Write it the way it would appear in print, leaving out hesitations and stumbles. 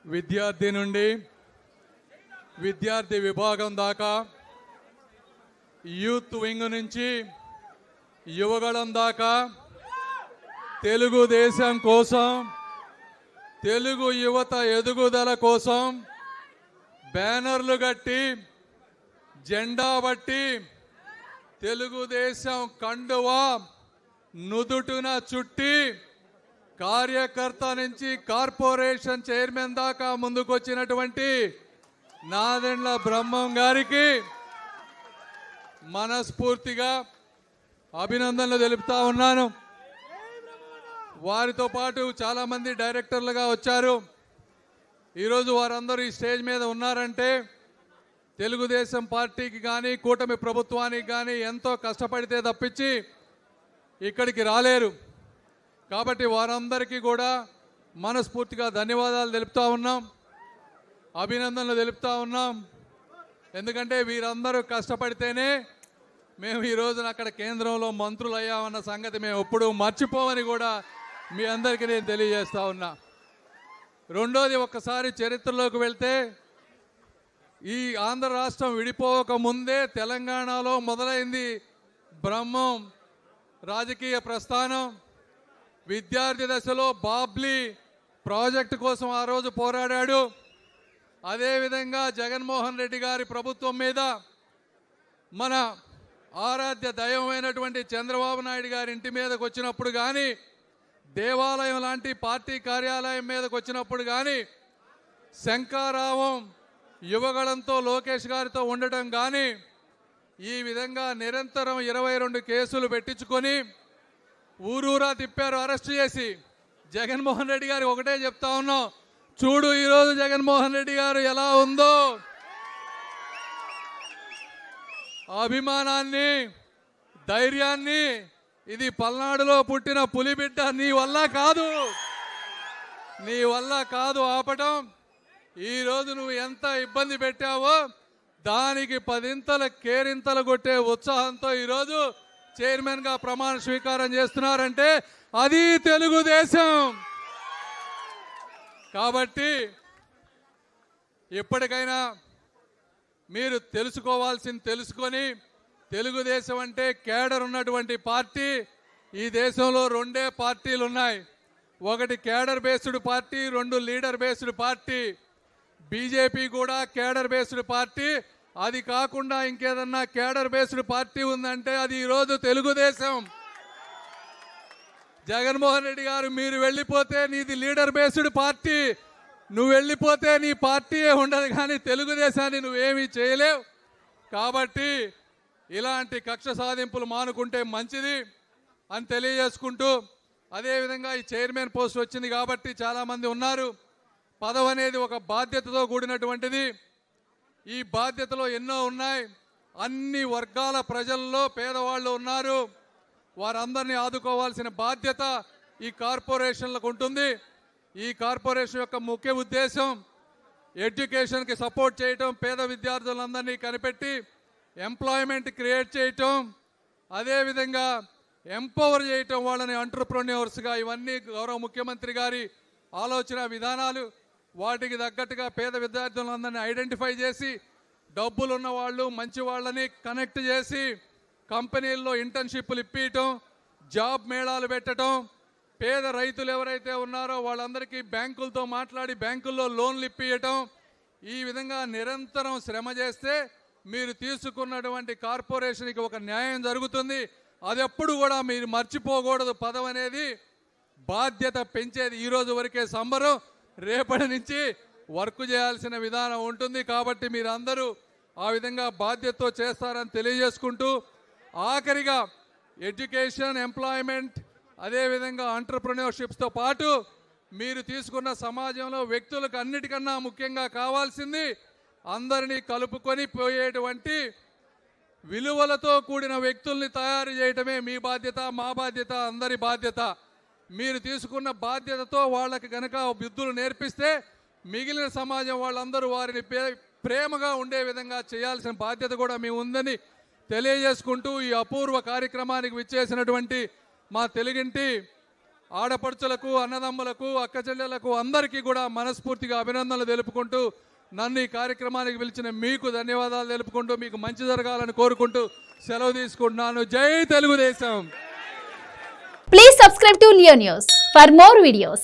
విద్యార్థి నుండి విద్యార్థి విభాగం దాకా, యూత్ వింగ్ నుంచి యువగళం దాకా తెలుగుదేశం కోసం, తెలుగు యువత ఎదుగుదల కోసం బ్యానర్లు కట్టి, జెండా బట్టి, తెలుగుదేశం కండువా నుదుటున చుట్టి, కార్యకర్త నుంచి కార్పొరేషన్ చైర్మన్ దాకా ముందుకొచ్చినటువంటి నాదెండ్ల బ్రహ్మం గారికి మనస్ఫూర్తిగా అభినందనలు తెలుపుతా ఉన్నాను. వారితో పాటు చాలామంది డైరెక్టర్లుగా వచ్చారు. ఈరోజు వారందరూ ఈ స్టేజ్ మీద ఉన్నారంటే తెలుగుదేశం పార్టీకి కానీ కూటమి ప్రభుత్వానికి కానీ ఎంతో కష్టపడితే తప్పించి ఇక్కడికి రాలేరు. కాబట్టి వారందరికీ కూడా మనస్ఫూర్తిగా ధన్యవాదాలు తెలుపుతా ఉన్నాం, అభినందనలు తెలుపుతా ఉన్నాం. ఎందుకంటే వీరందరూ కష్టపడితేనే మేము ఈ రోజున అక్కడ కేంద్రంలో మంత్రులు అయ్యామన్న సంగతి మేము ఎప్పుడూ మర్చిపోమని కూడా మీ అందరికీ నేను తెలియజేస్తా ఉన్నా. రెండోది, ఒక్కసారి చరిత్రలోకి వెళ్తే ఈ ఆంధ్ర రాష్ట్రం విడిపోక ముందే తెలంగాణలో మొదలైంది బ్రహ్మం రాజకీయ ప్రస్థానం. విద్యార్థి దశలో బాబ్లీ ప్రాజెక్టు కోసం ఆ రోజు పోరాడాడు. అదేవిధంగా జగన్మోహన్ రెడ్డి గారి ప్రభుత్వం మీద మన ఆరాధ్య దైవమైనటువంటి చంద్రబాబు నాయుడు గారి ఇంటి మీదకి వచ్చినప్పుడు కానీ, దేవాలయం లాంటి పార్టీ కార్యాలయం మీదకి వచ్చినప్పుడు కానీ, శంకారావం యువగళంతో లోకేష్ గారితో ఉండటం కానీ, ఈ విధంగా నిరంతరం 22 కేసులు పెట్టించుకొని ఊరూరా తిప్పారు అరెస్ట్ చేసి. జగన్మోహన్ రెడ్డి గారు ఒకటే చెప్తా ఉన్నాం, చూడు ఈరోజు జగన్మోహన్ రెడ్డి గారు ఎలా ఉందో. అభిమానాన్ని, ధైర్యాన్ని, ఇది పల్నాడులో పుట్టిన పులిబిడ్డ, నీ వల్ల కాదు ఆపటం. ఈరోజు నువ్వు ఎంత ఇబ్బంది పెట్టావో దానికి 10 కేరింతలు కొట్టే ఉత్సాహంతో ఈరోజు చైర్మన్ గా ప్రమాణ స్వీకారం చేస్తున్నారంటే అది తెలుగుదేశం. కాబట్టి ఎప్పటికైనా మీరు తెలుసుకోవాల్సింది తెలుసుకొని, తెలుగుదేశం అంటే కేడర్ ఉన్నటువంటి పార్టీ. ఈ దేశంలో 2 పార్టీలు ఉన్నాయి, ఒకటి cadre based party, 2 leader based party. BJP కూడా కేడర్ బేస్డ్ పార్టీ. అది కాకుండా ఇంకేదన్నా కేడర్ బేస్డ్ పార్టీ ఉందంటే అది ఈరోజు తెలుగుదేశం. జగన్మోహన్ రెడ్డి గారు, మీరు వెళ్ళిపోతే నీది లీడర్ బేస్డ్ పార్టీ, నువ్వు వెళ్ళిపోతే నీ పార్టీయే ఉండదు, కానీ తెలుగుదేశాన్ని నువ్వేమీ చేయలేవు. కాబట్టి ఇలాంటి కక్ష సాధింపులు మానుకుంటే మంచిది అని తెలియజేసుకుంటూ, అదేవిధంగా ఈ చైర్మన్ పోస్ట్ వచ్చింది కాబట్టి చాలామంది ఉన్నారు. పదవి అనేది ఒక బాధ్యతతో కూడినటువంటిది. ఈ బాధ్యతలో ఎన్నో ఉన్నాయి. అన్ని వర్గాల ప్రజల్లో పేదవాళ్ళు ఉన్నారు, వారందరినీ ఆదుకోవాల్సిన బాధ్యత ఈ కార్పొరేషన్లకు ఉంటుంది. ఈ కార్పొరేషన్ యొక్క ముఖ్య ఉద్దేశం ఎడ్యుకేషన్కి సపోర్ట్ చేయటం, పేద విద్యార్థులందరినీ కనిపెట్టి ఎంప్లాయ్మెంట్ క్రియేట్ చేయటం, అదేవిధంగా ఎంపవర్ చేయటం వాళ్ళని ఎంటర్‌ప్రెన్యూర్స్గా. ఇవన్నీ గౌరవ ముఖ్యమంత్రి గారి ఆలోచన విధానాలు. వాటికి తగ్గట్టుగా పేద విద్యార్థులందరినీ ఐడెంటిఫై చేసి, డబ్బులున్న వాళ్ళు మంచి వాళ్ళని కనెక్ట్ చేసి కంపెనీల్లో ఇంటర్న్షిప్లు ఇప్పించటం, జాబ్ మేళాలు పెట్టడం, పేద రైతులు ఎవరైతే ఉన్నారో వాళ్ళందరికీ బ్యాంకులతో మాట్లాడి బ్యాంకుల్లో లోన్లు ఇప్పించటం. ఈ విధంగా నిరంతరం శ్రమ చేస్తే మీరు తీసుకున్నటువంటి కార్పొరేషన్కి ఒక న్యాయం జరుగుతుంది. అది ఎప్పుడు కూడా మీరు మర్చిపోకూడదు. పదవి అనేది బాధ్యత పెంచేది. ఈరోజు వరకే సంబరం, రేపటి నుంచి వర్క్ చేయాల్సిన విధానం ఉంటుంది. కాబట్టి మీరందరూ ఆ విధంగా బాధ్యతతో చేస్తారని తెలియజేసుకుంటూ, ఆఖరిగా ఎడ్యుకేషన్, ఎంప్లాయ్మెంట్, అదేవిధంగా ఎంటర్‌ప్రెన్యూర్‌షిప్స్తో పాటు మీరు తీసుకున్న సమాజంలో వ్యక్తులకు అన్నిటికన్నా ముఖ్యంగా కావాల్సింది అందరినీ కలుపుకొని పోయేటువంటి విలువలతో కూడిన వ్యక్తుల్ని తయారు చేయటమే మీ బాధ్యత, మా బాధ్యత, అందరి బాధ్యత. మీరు తీసుకున్న బాధ్యతతో వాళ్ళకి గనక బుద్ధులు నేర్పిస్తే మిగిలిన సమాజం వాళ్ళందరూ వారిని ప్రేమగా ఉండే విధంగా చేయాల్సిన బాధ్యత కూడా మీ ఉందని తెలియజేసుకుంటూ, ఈ అపూర్వ కార్యక్రమానికి విచ్చేసినటువంటి మా తెలుగింటి ఆడపడుచులకు, అన్నదమ్ములకు, అక్క చెల్లెలకు అందరికీ కూడా మనస్ఫూర్తిగా అభినందనలు తెలుపుకుంటూ నన్ను ఈ కార్యక్రమానికి పిలిచిన మీకు ధన్యవాదాలు తెలుపుకుంటూ మీకు మంచి జరగాలని కోరుకుంటూ సెలవు తీసుకుంటున్నాను. జై Telugu Desam. Please subscribe to Leo News for more videos.